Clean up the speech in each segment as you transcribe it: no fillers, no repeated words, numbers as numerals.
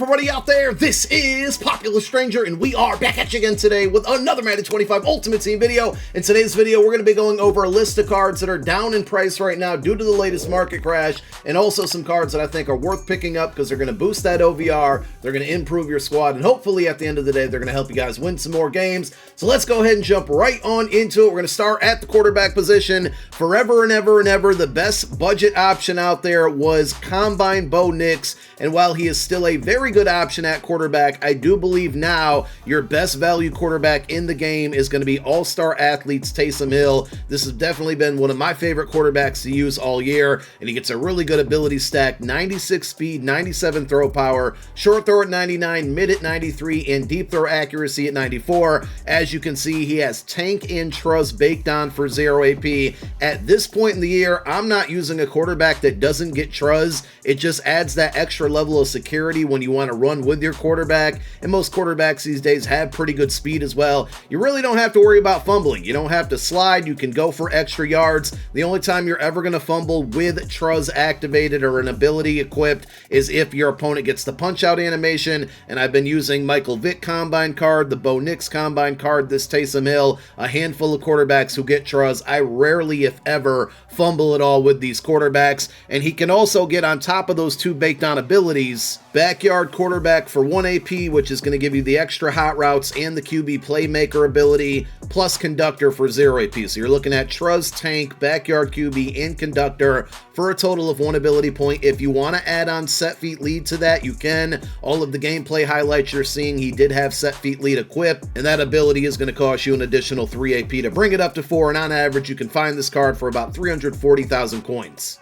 everybody out there? This is Popular Stranger, and we are back at you again today with another Madden 25 Ultimate Team video. In today's video, we're going to be going over a list of cards that are down in price right now due to the latest market crash, and also some cards that I think are worth picking up because they're going to boost that OVR, they're going to improve your squad, and hopefully at the end of the day, they're going to help you guys win some more games. So let's go ahead and jump right on into it. We're going to start at the quarterback position. Forever and ever and ever, the best budget option out there was Combine Bo Nix, and while he is still a very good option at quarterback, I do believe now your best value quarterback in the game is going to be All-Star Athletes Taysom Hill. This has definitely been one of my favorite quarterbacks to use all year, and he gets a really good ability stack, 96 speed, 97 throw power, short throw at 99, mid at 93, and deep throw accuracy at 94. As you can see, he has tank and trust baked on for 0 AP. At this point in the year, I'm not using a quarterback that doesn't get trust. It just adds that extra level of security when you want to run with your quarterback, and most quarterbacks these days have pretty good speed as well. You really don't have to worry about fumbling. You don't have to slide. You can go for extra yards. The only time you're ever going to fumble with trust activated or an ability equipped is if your opponent gets the punch out animation, and I've been using Michael Vick Combine card, the Bo Nix Combine card, this Taysom Hill, a handful of quarterbacks who get trust. I rarely, if ever, fumble at all with these quarterbacks, and he can also get on top of those two baked on abilities, backyard quarterback for 1 AP, which is going to give you the extra hot routes and the QB playmaker ability, plus conductor for 0 AP. So you're looking at trust, tank, backyard QB, and conductor for a total of 1 ability point. If you want to add on set feet lead to that, you can. All of the gameplay highlights you're seeing, he did have set feet lead equipped, and that ability is going to cost you an additional 3 AP to bring it up to 4, and on average you can find this card for about 340,000 coins.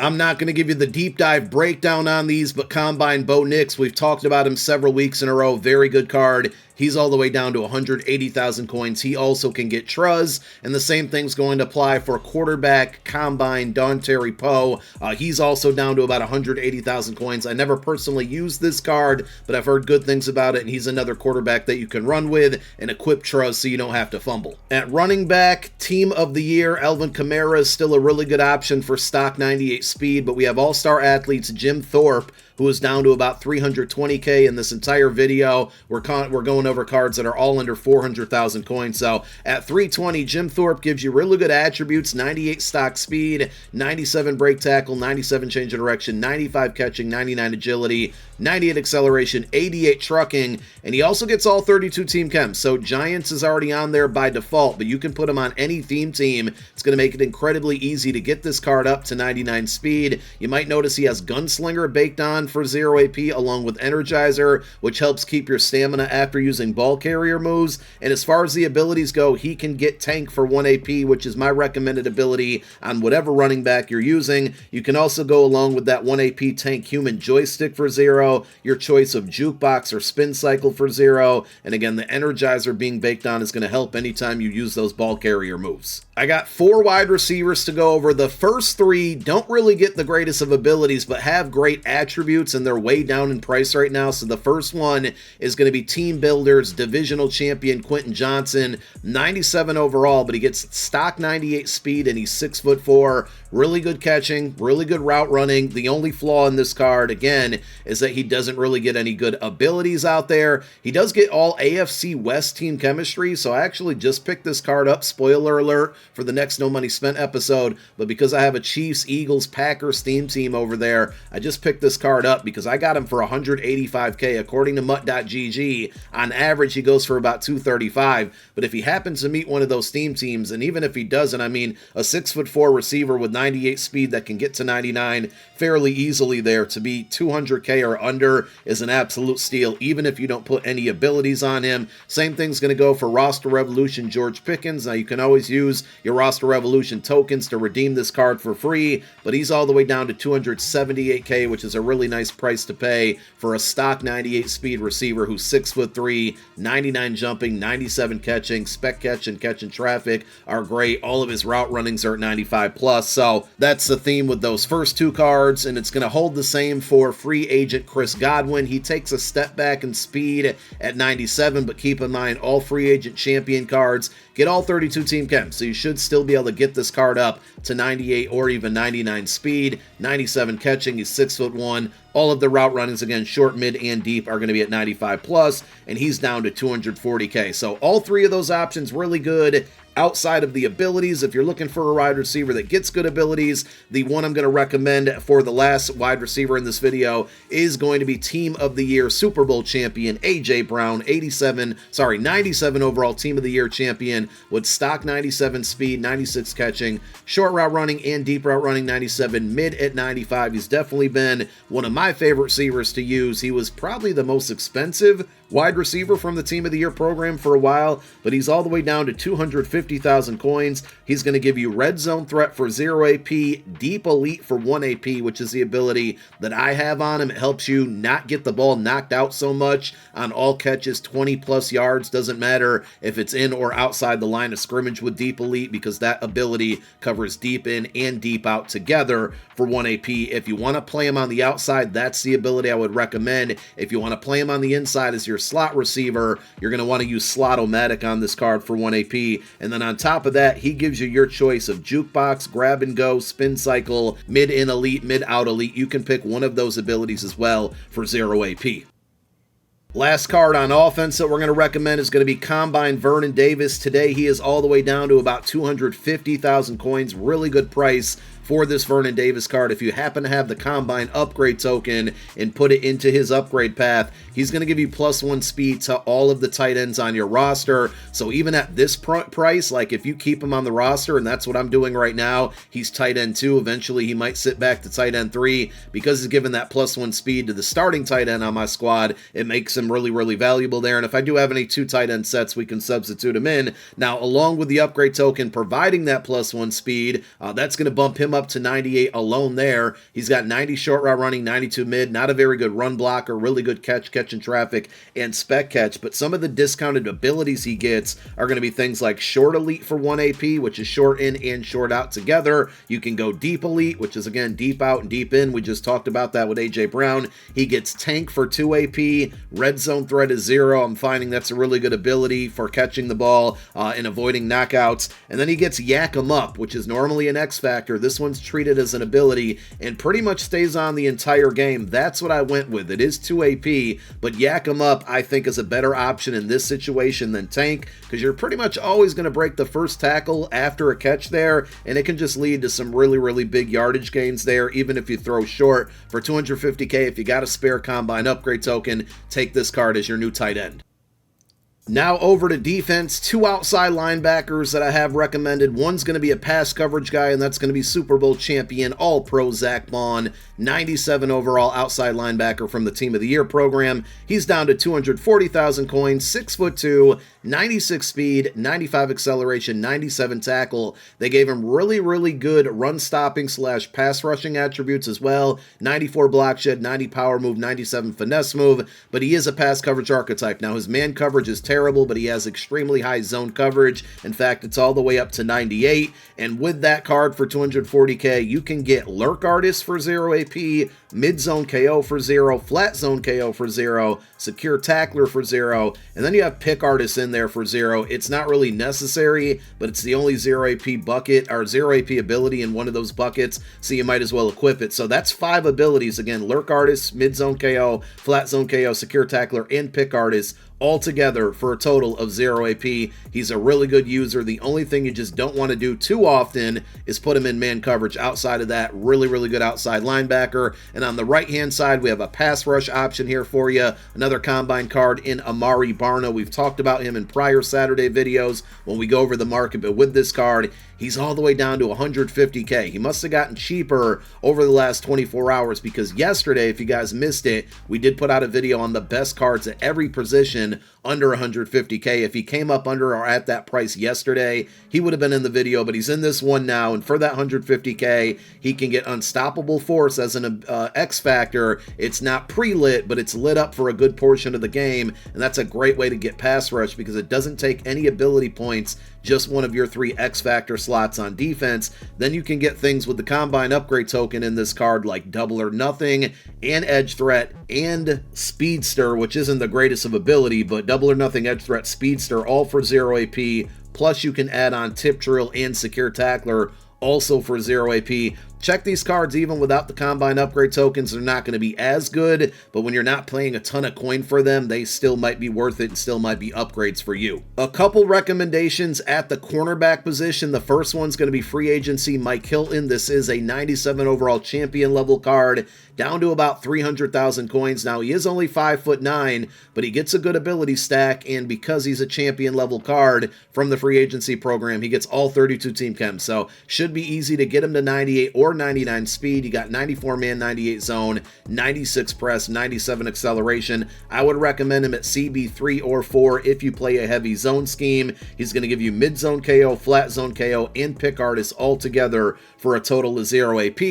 I'm not going to give you the deep dive breakdown on these, but Combine Bo Nix, we've talked about him several weeks in a row. Very good card. He's all the way down to 180,000 coins. He also can get trust, and the same thing's going to apply for quarterback Combine Dontari Poe. He's also down to about 180,000 coins. I never personally used this card, but I've heard good things about it, and he's another quarterback that you can run with and equip trust so you don't have to fumble. At running back, Team of the Year, Alvin Kamara is still a really good option for stock 98 speed, but we have All-Star Athletes Jim Thorpe, who is down to about 320k in this entire video. We're going over cards that are all under 400,000 coins. So at 320, Jim Thorpe gives you really good attributes, 98 stock speed, 97 break tackle, 97 change of direction, 95 catching, 99 agility, 98 acceleration, 88 trucking, and he also gets all 32 team chems. So Giants is already on there by default, but you can put him on any theme team. It's going to make it incredibly easy to get this card up to 99 speed. You might notice he has Gunslinger baked on for 0 AP along with Energizer, which helps keep your stamina after using ball carrier moves. And as far as the abilities go, he can get Tank for 1 AP, which is my recommended ability on whatever running back you're using. You can also go along with that 1 AP Tank Human Joystick for 0, your choice of Jukebox or Spin Cycle for 0, and again, the Energizer being baked on is going to help anytime you use those ball carrier moves. I got 4 wide receivers to go over. The first 3 don't really get the greatest of abilities, but have great attributes, and they're way down in price right now. So the first one is going to be Team Builders divisional champion Quentin Johnson, 97 overall, but he gets stock 98 speed, and he's 6'4", really good catching, really good route running. The only flaw in this card, again, is that he doesn't really get any good abilities out there. He does get all AFC West team chemistry, so I actually just picked this card up, spoiler alert, for the next No Money Spent episode, but because I have a Chiefs, Eagles, Packers theme team over there, I just picked this card up because I got him for 185k. According to Mutt.gg, on average he goes for about 235, but if he happens to meet one of those theme teams, and even if he doesn't, I mean, a 6'4" receiver with 98 speed that can get to 99 fairly easily there, to be 200k or under is an absolute steal, even if you don't put any abilities on him. Same thing's going to go for Roster Revolution George Pickens. Now you can always use your Roster Revolution tokens to redeem this card for free, but he's all the way down to 278k, which is a really nice price to pay for a stock 98 speed receiver who's 6'3", 99 jumping, 97 catching, spec catch and catching traffic are great. All of his route runnings are at 95 plus. So that's the theme with those first 2 cards, and it's going to hold the same for free agent Chris Godwin. He takes a step back in speed at 97, but keep in mind all free agent champion cards get all 32 team chems, so you should still be able to get this card up to 98 or even 99 speed, 97 catching. He's 6'1", All of the route runnings, again, short, mid, and deep, are going to be at 95 plus, and he's down to 240K. So all three of those options really good. Outside of the abilities, if you're looking for a wide receiver that gets good abilities, the one I'm going to recommend for the last wide receiver in this video is going to be Team of the Year Super Bowl champion A.J. Brown, 97 overall Team of the Year champion with stock 97 speed, 96 catching, short route running and deep route running 97, mid at 95. He's definitely been one of my favorite receivers to use. He was probably the most expensive wide receiver from the Team of the Year program for a while, but he's all the way down to 250,000 coins. He's going to give you red zone threat for 0 AP, deep elite for 1 AP, which is the ability that I have on him. It helps you not get the ball knocked out so much on all catches, 20 plus yards. Doesn't matter if it's in or outside the line of scrimmage with deep elite, because that ability covers deep in and deep out together for 1 AP. If you want to play him on the outside, that's the ability I would recommend. If you want to play him on the inside as your slot receiver, you're going to want to use Slot-O-Matic on this card for 1 AP. And then on top of that, he gives you your choice of jukebox, grab and go, spin cycle, mid in elite, mid out elite. You can pick one of those abilities as well for 0 AP. Last card on offense that we're going to recommend is going to be Combine Vernon Davis. Today he is all the way down to about 250,000 coins. Really good price for this Vernon Davis card. If you happen to have the Combine upgrade token and put it into his upgrade path, he's going to give you +1 speed to all of the tight ends on your roster. So even at this price, like if you keep him on the roster, and that's what I'm doing right now, he's tight end 2. Eventually he might sit back to tight end 3. Because he's given that +1 speed to the starting tight end on my squad, it makes him really, really valuable there. And if I do have any 2 tight end sets, we can substitute him in. Now, along with the upgrade token providing that +1 speed, that's going to bump him up to 98 alone there. He's got 90 short route running, 92 mid, not a very good run blocker, really good catching traffic, and spec catch. But some of the discounted abilities he gets are going to be things like short elite for 1 AP, which is short in and short out together. You can go deep elite, which is again deep out and deep in. We just talked about that with A.J. Brown. He gets tank for 2 AP, red zone threat is 0. I'm finding that's a really good ability for catching the ball and avoiding knockouts. And then he gets yak 'em up, which is normally an X factor. This one's treated as an ability and pretty much stays on the entire game. That's what I went with. It is 2 AP, but yak 'em up I think is a better option in this situation than tank, because you're pretty much always going to break the first tackle after a catch there, and it can just lead to some really, really big yardage gains there, even if you throw short. For 250K, if you got a spare Combine upgrade token, take this card as your new tight end. Now over to defense, 2 outside linebackers that I have recommended. One's going to be a pass coverage guy, and that's going to be Super Bowl champion, All-Pro Zach Bond, 97 overall outside linebacker from the Team of the Year program. He's down to 240,000 coins, 6'2", 96 speed, 95 acceleration, 97 tackle. They gave him really, really good run stopping / pass rushing attributes as well. 94 block shed, 90 power move, 97 finesse move, but he is a pass coverage archetype. Now his man coverage is terrible, but he has extremely high zone coverage. In fact, it's all the way up to 98. And with that card for 240K, you can get Lurk Artist for 0 AP, mid zone KO for 0, flat zone KO for 0, secure tackler for 0, and then you have pick artist in there for 0. It's not really necessary, but it's the only 0 AP bucket or 0 AP ability in one of those buckets, so you might as well equip it. So that's 5 abilities. Again, Lurk Artist, mid zone KO, flat zone KO, secure tackler, and pick artist, all together for a total of 0 AP. He's a really good user. The only thing you just don't want to do too often is put him in man coverage. Outside of that, really, really good outside linebacker. And on the right-hand side, we have a pass rush option here for you. Another Combine card in Amari Barno. We've talked about him in prior Saturday videos when we go over the market, but with this card, he's all the way down to 150K. He must have gotten cheaper over the last 24 hours, because yesterday, if you guys missed it, we did put out a video on the best cards at every position under 150K. If he came up under or at that price yesterday, he would have been in the video, but he's in this one now, and for that 150K, he can get Unstoppable Force as an X Factor. It's not pre-lit, but it's lit up for a good portion of the game, and that's a great way to get pass rush because it doesn't take any ability points, just one of your 3 X Factor slots on defense. Then you can get things with the Combine upgrade token in this card like Double or Nothing and Edge Threat and Speedster, which isn't the greatest of ability, but Double or Nothing, Edge Threat, Speedster, all for 0 AP. Plus you can add on Tip Drill and Secure Tackler, also for 0 AP. Check these cards even without the Combine upgrade tokens. They're not going to be as good, but when you're not paying a ton of coin for them, they still might be worth it and still might be upgrades for you. A couple recommendations at the cornerback position. The first one's going to be free agency Mike Hilton. This is a 97 overall champion level card, down to about 300,000 coins. Now, he is only 5'9", but he gets a good ability stack, and because he's a champion level card from the free agency program, he gets all 32 team chems, so should be easy to get him to 98 or 99 speed. You got 94 man, 98 zone, 96 press, 97 acceleration. I would recommend him at CB3 or 4 if you play a heavy zone scheme. He's going to give you mid zone KO, flat zone KO, and pick artist all together for a total of 0 AP.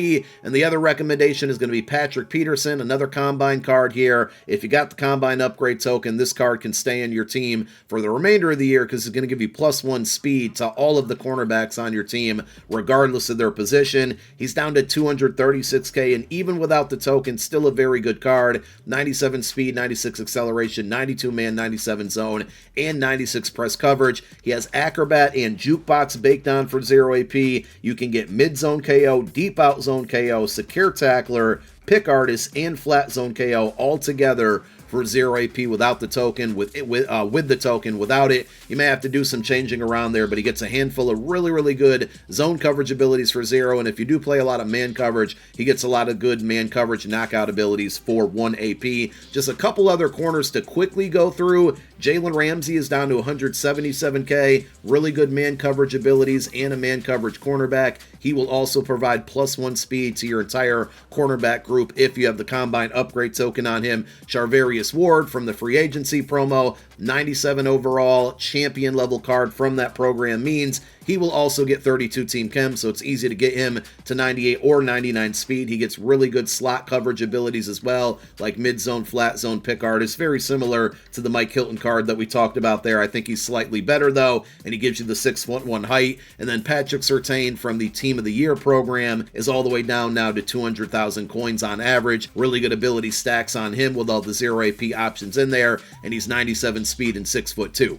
And the other recommendation is going to be Patrick Peterson, another Combine card here. If you got the Combine upgrade token, this card can stay in your team for the remainder of the year because it's going to give you +1 speed to all of the cornerbacks on your team, regardless of their position. He's down to 236k, and even without the token, still a very good card. 97 speed, 96 acceleration, 92 man, 97 zone, and 96 press coverage. He has Acrobat and Jukebox baked on for 0 AP. You can get mid-zone KO, deep-out zone KO, secure tackler, pick artist, and flat zone KO all together for 0 AP without the token. With the token, without it, you may have to do some changing around there, but he gets a handful of really good zone coverage abilities for 0, and if you do play a lot of man coverage, he gets a lot of good man coverage knockout abilities for 1 AP. Just a couple other corners to quickly go through. Jalen Ramsey is down to 177k, really good man coverage abilities and a man coverage cornerback. He will also provide +1 speed to your entire cornerback group if you have the Combine upgrade token on him. Charvarius Ward from the free agency promo, 97 overall, champion level card from that program, means he will also get 32 team chem, so it's easy to get him to 98 or 99 speed. He gets really good slot coverage abilities as well, like mid-zone, flat zone, pick artist. Very similar to the Mike Hilton card that we talked about there. I think he's slightly better, though, and he gives you the 6'1" height. And then Patrick Surtain from the Team of the Year program is all the way down now to 200,000 coins on average. Really good ability stacks on him with all the 0 AP options in there, and he's 97 speed and 6'2".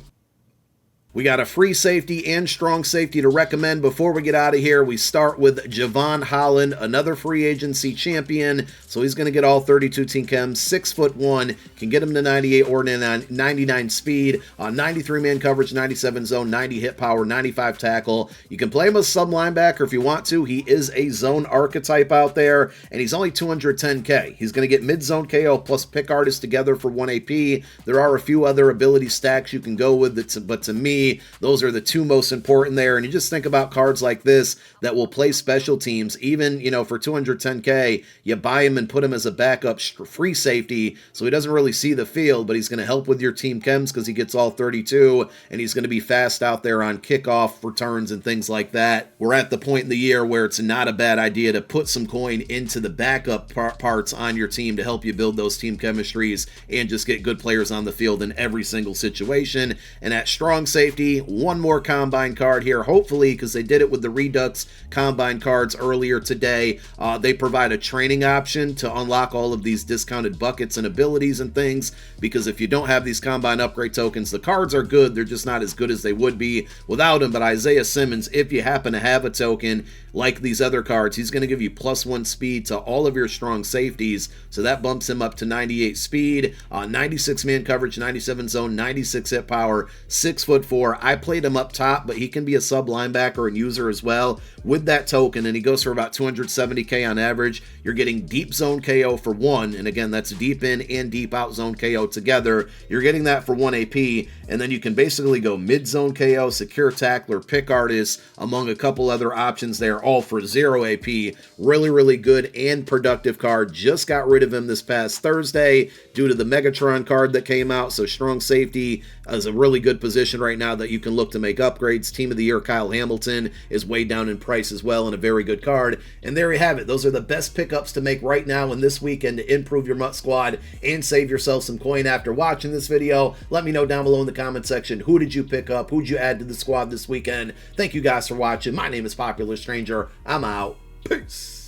We got a free safety and strong safety to recommend before we get out of here. We start with Javon Holland, another free agency champion. So he's going to get all 32 team chems, 6'1", can get him to 98 or 99 speed, 93 man coverage, 97 zone, 90 hit power, 95 tackle. You can play him as sub linebacker if you want to. He is a zone archetype out there, and he's only 210k. He's going to get mid zone KO plus pick artist together for 1 AP. There are a few other ability stacks you can go with, but to me, those are the two most important there. And you just think about cards like this that will play special teams. Even, for 210k, you buy him and put him as a backup free safety, so he doesn't really see the field, but he's going to help with your team chems because he gets all 32, and he's going to be fast out there on kickoff returns and things like that. We're at the point in the year where it's not a bad idea to put some coin into the backup parts on your team to help you build those team chemistries and just get good players on the field in every single situation. And at strong safety, one more Combine card here, hopefully, because they did it with the Redux Combine cards earlier today. They provide a training option to unlock all of these discounted buckets and abilities and things, because if you don't have these Combine upgrade tokens, the cards are good, they're just not as good as they would be without them. But Isaiah Simmons, if you happen to have a token like these other cards, he's going to give you +1 speed to all of your strong safeties, so that bumps him up to 98 speed, 96 man coverage, 97 zone, 96 hit power, 6'4". I played him up top, but he can be a sub linebacker and user as well with that token, and he goes for about 270k on average. You're getting deep zone KO for 1, and again, that's deep in and deep out zone KO together. You're getting that for 1 AP, and then you can basically go mid zone KO, secure tackler, pick artist, among a couple other options there, all for 0 AP. Really good and productive card. Just got rid of him this past Thursday due to the Megatron card that came out, so strong safety is a really good position right now that you can look to make upgrades. Team of the Year Kyle Hamilton is way down in price as well, and a very good card. And there you have it. Those are the best pickups to make right now and this weekend to improve your MUT squad and save yourself some coin after watching this video. Let me know down below in the comment section, who did you pick up? Who'd you add to the squad this weekend? Thank you guys for watching. My name is Popular Stranger. I'm out. Peace.